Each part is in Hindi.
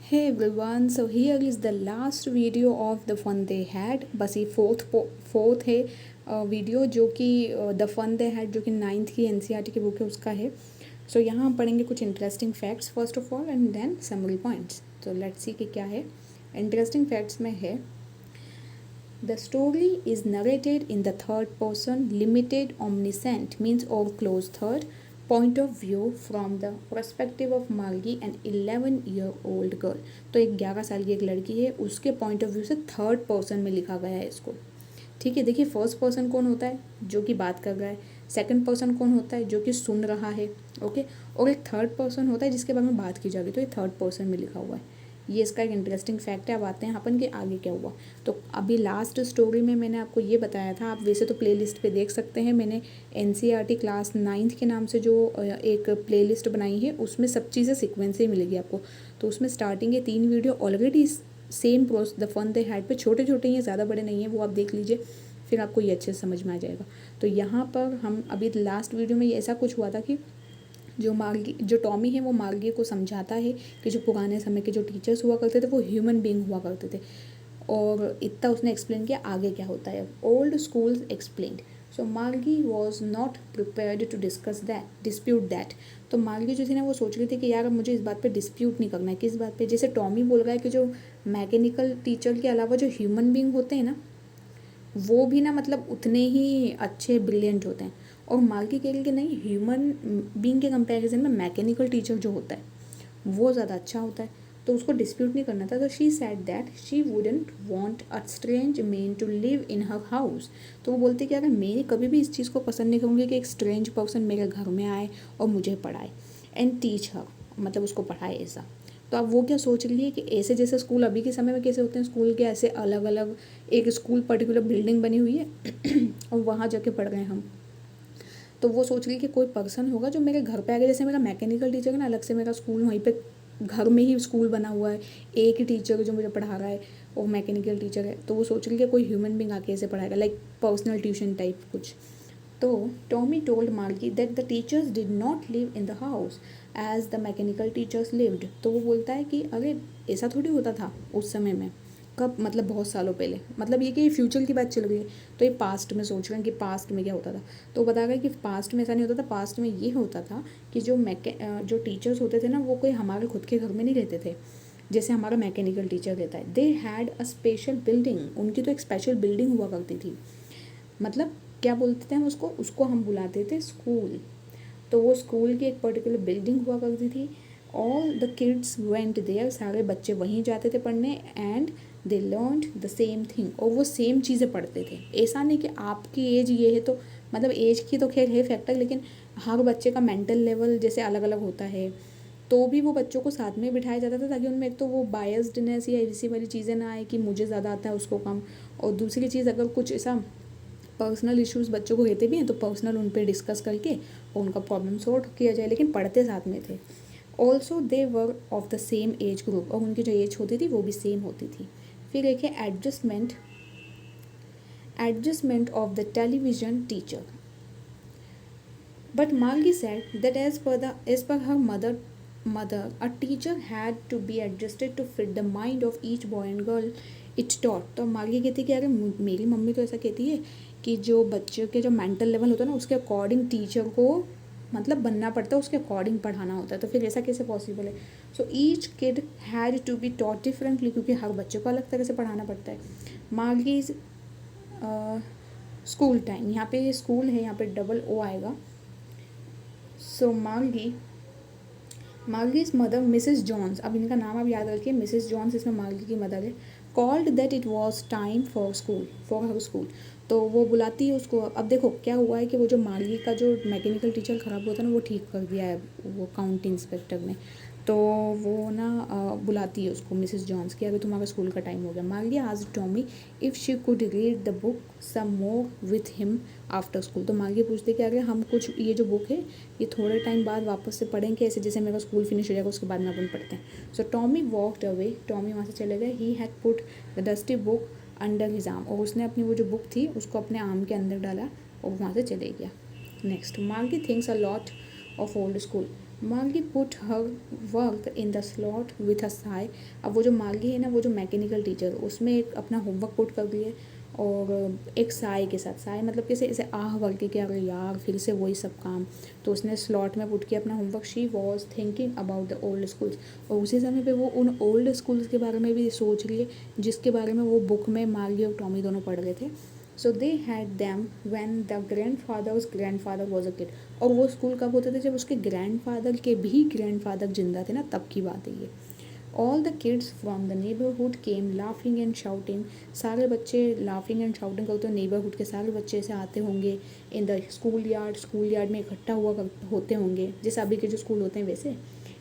Hey everyone, so here is the last video of the fun they had. बस ये फोर्थ है वीडियो जो कि द फन दे हैड जो कि 9th की एनसीईआरटी की बुक है उसका है. सो यहाँ हम पढ़ेंगे कुछ interesting facts first of all and then summary points. तो लेट्स सी कि क्या है. इंटरेस्टिंग फैक्ट्स में है the story is narrated in the third person limited omniscient means or close third point of view from the perspective of Margie an 11-year-old girl. तो एक 11 साल की एक लड़की है, उसके पॉइंट ऑफ व्यू से थर्ड पर्सन में लिखा गया है इसको. ठीक है, देखिए फर्स्ट पर्सन कौन होता है जो कि बात कर रहा है, सेकंड पर्सन कौन होता है जो कि सुन रहा है, ओके, और एक थर्ड पर्सन होता है जिसके बारे में बात की जा रही है. तो ये थर्ड पर्सन में लिखा हुआ है. ये इसका एक इंटरेस्टिंग फैक्ट है. अब आते हैं अपन के आगे क्या हुआ. तो अभी लास्ट स्टोरी में मैंने आपको ये बताया था, आप वैसे तो प्लेलिस्ट पे देख सकते हैं, मैंने एनसीईआरटी क्लास 9th के नाम से जो एक प्लेलिस्ट बनाई है उसमें सब चीज़ें सीक्वेंस ही मिलेगी आपको. तो उसमें स्टार्टिंग के 3 video already same prose the fun they had पे छोटे छोटे हैं, ज़्यादा बड़े नहीं हैं, वो आप देख लीजिए, फिर आपको ये अच्छे से समझ में आ जाएगा. तो यहाँ पर हम अभी लास्ट वीडियो में ये ऐसा कुछ हुआ था कि जो टॉमी है वो मार्गी को समझाता है कि जो पुराने समय के जो टीचर्स हुआ करते थे वो ह्यूमन बीइंग हुआ करते थे, और इतना उसने एक्सप्लेन किया. आगे क्या होता है, old schools explained. So Margie was not prepared to dispute that. तो मार्गी जो थी ना वो सोच रही थी कि यार अब मुझे इस बात पे डिस्प्यूट नहीं करना है. किस बात पे, जैसे टॉमी बोल रहा है कि जो मैकेनिकल टीचर के अलावा जो ह्यूमन बीइंग होते हैं ना वो भी ना मतलब उतने ही अच्छे ब्रिलियंट होते हैं, और मार्गी कह रही कि नहीं, ह्यूमन बीइंग के कंपैरिजन में मैकेनिकल टीचर जो होता है वो ज़्यादा अच्छा होता है. तो उसको डिस्प्यूट नहीं करना था. तो she said that she wouldn't want a strange man to live in her house. तो वो बोलती कि अगर मैं कभी भी इस चीज़ को पसंद नहीं करूँगी कि एक स्ट्रेंज पर्सन मेरे घर में आए और मुझे पढ़ाए एंड टीच हर, मतलब उसको पढ़ाए ऐसा. तो अब वो क्या सोच रही है कि ऐसे जैसे स्कूल अभी के समय में कैसे होते हैं स्कूल के, ऐसे अलग अलग एक स्कूल पर्टिकुलर बिल्डिंग बनी हुई है और वहाँ जाके पढ़ रहे हैं हम. तो वो सोच रही कि कोई पर्सन होगा जो मेरे घर पे आ गया, जैसे मेरा मैकेनिकल टीचर है ना, अलग से मेरा स्कूल वहीं पे घर में ही स्कूल बना हुआ है, एक ही टीचर जो मुझे पढ़ा रहा है वो मैकेनिकल टीचर है. तो वो सोच रही कि कोई ह्यूमन बींग आके ऐसे पढ़ाएगा, लाइक पर्सनल ट्यूशन टाइप कुछ. तो Tommy told Margie that the teachers did not live in the house as the mechanical teachers lived. तो वो बोलता है कि अरे ऐसा थोड़ी होता था उस समय में. कब, मतलब बहुत सालों पहले, मतलब ये कि फ्यूचर की बात चल रही है. तो ये पास्ट में सोच रहे हैं कि पास्ट में क्या होता था. तो बता रहा है कि पास्ट में ऐसा नहीं होता था. पास्ट में ये होता था कि जो टीचर्स होते थे ना वो कोई हमारे खुद के घर में नहीं रहते थे जैसे हमारा मैकेनिकल टीचर रहता है. They had a special building. उनकी तो एक स्पेशल बिल्डिंग हुआ करती थी. मतलब क्या बोलते थे हम उसको हम बुलाते थे स्कूल. तो वो स्कूल की एक पर्टिकुलर बिल्डिंग हुआ करती थी. All the kids went there. सारे बच्चे वहीं जाते थे पढ़ने. And they learned the same thing. और वो सेम चीज़ें पढ़ते थे. ऐसा नहीं कि आपकी एज ये है तो, मतलब एज की तो खैर है फैक्टर, लेकिन हर बच्चे का मेंटल लेवल जैसे अलग अलग होता है, तो भी वो बच्चों को साथ में बिठाया जाता था ताकि उनमें एक तो वो बायस्डनेस या इसी वाली चीज़ें ना आए कि मुझे ज़्यादा आता है उसको कम. और दूसरी चीज़, अगर कुछ ऐसा पर्सनल इश्यूज़ बच्चों को रहते भी हैं तो पर्सनल उन पर डिस्कस करके और उनका प्रॉब्लम सॉल्व किया जाए, लेकिन पढ़ते साथ में थे. Also they were of the same age group. और उनकी जो एज होती थी वो भी सेम होती थी. फिर एक है adjustment of the television teacher. But Margie said that as per her mother a teacher had to be adjusted to fit the mind of each boy and girl it taught. तो मार्गी कहती है कि अरे मेरी मम्मी तो ऐसा कहती है कि जो बच्चों के जो मेंटल लेवल होता है ना उसके अकॉर्डिंग टीचर को मतलब बनना पड़ता है, उसके अकॉर्डिंग पढ़ाना होता है. तो फिर ऐसा कैसे पॉसिबल है. So each kid had to be taught differently, क्योंकि हर बच्चे को अलग तरह से पढ़ाना पड़ता है. मार्गीज स्कूल टाइम. यहाँ पे स्कूल है, यहाँ पे डबल ओ आएगा. सो मार्गीज मदर मिसेस जॉन्स. अब इनका नाम आप याद रखिए, मिसेस जॉन्स इसमें मार्गी की मदर है. Called that it was time for her school. तो वो बुलाती है उसको. अब देखो क्या हुआ है कि वो जो मार्गी का जो मैकेनिकल टीचर ख़राब होता है ना वो ठीक कर दिया है वो काउंटी इंस्पेक्टर ने. तो वो ना बुलाती है उसको मिसेस जॉन्स की, अगर तुम्हारा स्कूल का टाइम हो गया. Margie asked Tommy if she could read the book some more with him after school. तो मार्गी पूछते कि अगर हम कुछ ये जो बुक है ये थोड़े टाइम बाद वापस से पढ़ेंगे, ऐसे जैसे मेरा स्कूल फिनिश हो जाएगा उसके बाद में अपन पढ़ते हैं. सो टॉमी वॉकड अवे. टॉमी वहाँ से चले गए. He had put the dusty book under his arm. और उसने अपनी वो जो बुक थी उसको अपने आर्म के अंदर डाला और वहाँ से चले गया. Next, Margie thinks a lot of old school. Margie put her work in the slot with a sigh. अब वो जो मार्गी है ना, वो जो मैकेनिकल टीचर, उसमें एक अपना होमवर्क पुट कर दिए और एक साई के साथ, साई मतलब कैसे इसे आह करके कि अरे यार फिर से वही सब काम, तो उसने स्लॉट में पुट किया अपना homework. She was thinking about the old schools, और उसी समय पे वो उन ओल्ड स्कूल्स के बारे में भी सोच रही है जिसके बारे में वो बुक में मार्गी और टॉमी दोनों पढ़ रहे थे। So they had them when the grandfather was a kid. और वो स्कूल कब होते थे, जब उसके ग्रैंडफादर के भी ग्रैंडफादर जिंदा थे ना, तब की बात है ये। All the kids from the neighbourhood came laughing and shouting. सारे बच्चे लाफिंग एंड शाउटिंग करते हो, नेबरहुड के सारे बच्चे ऐसे आते होंगे इन द स्कूल यार्ड में इकट्ठा होते होंगे, जैसे अभी के जो स्कूल होते हैं वैसे।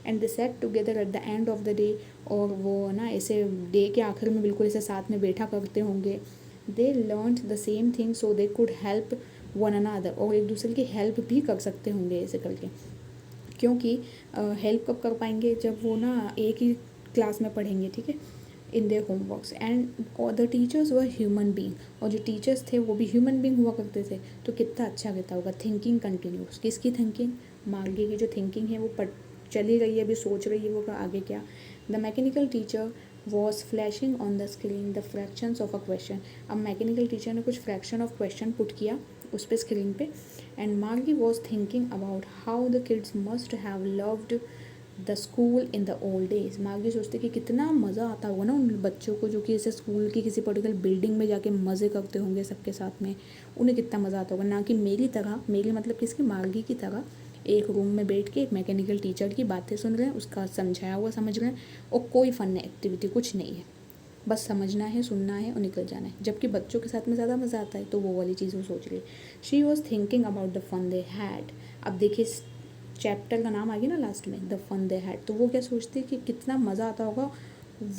And they set together at the end of the day, और वो ना ऐसे डे के आखिर में बिल्कुल ऐसे साथ में बैठा करते होंगे। They learn the same thing so they could help one another, और एक दूसरे की हेल्प भी कर सकते होंगे ऐसे करके, क्योंकि हेल्प कब कर पाएंगे, जब वो ना एक ही क्लास में पढ़ेंगे, ठीक है, in their homeworks. And the teachers were human being, और जो टीचर्स थे वो भी ह्यूमन बींग हुआ करते थे, तो कितना अच्छा रहता होगा। थिंकिंग कंटिन्यूस, किसकी थिंकिंग, मार्गी की जो थिंकिंग है वो चली रही है, अभी सोच रही है वो आगे क्या। The mechanical teacher was flashing on the screen the fractions of a question. अब मैकेनिकल टीचर ने कुछ फ्रैक्शन ऑफ क्वेश्चन पुट किया उस पर स्क्रीन पे। एंड मार्गी was thinking about how the kids must have loved the school in the old days. मार्गी सोचते कि कितना मज़ा आता होगा ना उन बच्चों को जो कि ऐसे स्कूल की किसी पर्टिकुलर बिल्डिंग में जाके मज़े करते होंगे सबके साथ में, उन्हें कितना मज़ा आता होगा, ना कि मेरी तरह, मेरी मतलब किसकी, मार्गी की तरह एक रूम में बैठ के एक मैकेनिकल टीचर की बातें सुन रहे हैं, उसका समझाया हुआ समझ रहे हैं, और कोई फ़न एक्टिविटी कुछ नहीं है, बस समझना है, सुनना है और निकल जाना है। जबकि बच्चों के साथ में ज़्यादा मज़ा आता है, तो वो वाली चीज़ वो सोच रही है। She was thinking about the fun they had. अब देखिए चैप्टर का नाम आ गया ना लास्ट में, द फन दे हैड, तो वो क्या सोचती है कि कितना मज़ा आता होगा।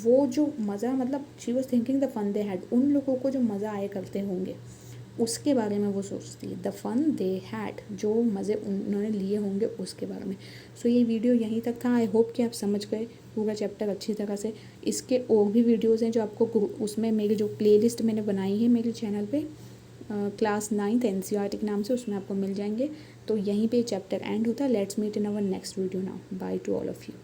वो जो मज़ा, मतलब she was thinking the fun they had, उन लोगों को जो मज़ा आए करते होंगे उसके बारे में वो सोचती है। द फन दे हैड, जो मज़े उन्होंने लिए होंगे उसके बारे में। सो ये वीडियो यहीं तक था। आई होप कि आप समझ गए पूरा चैप्टर अच्छी तरह से। इसके और भी वीडियोज़ हैं जो आपको उसमें मेरी जो प्लेलिस्ट मैंने बनाई है मेरे चैनल पे, क्लास 9th NCERT के नाम से, उसमें आपको मिल जाएंगे। तो यहीं पे चैप्टर एंड होता है। Let's meet in our next video now. Bye to all of you.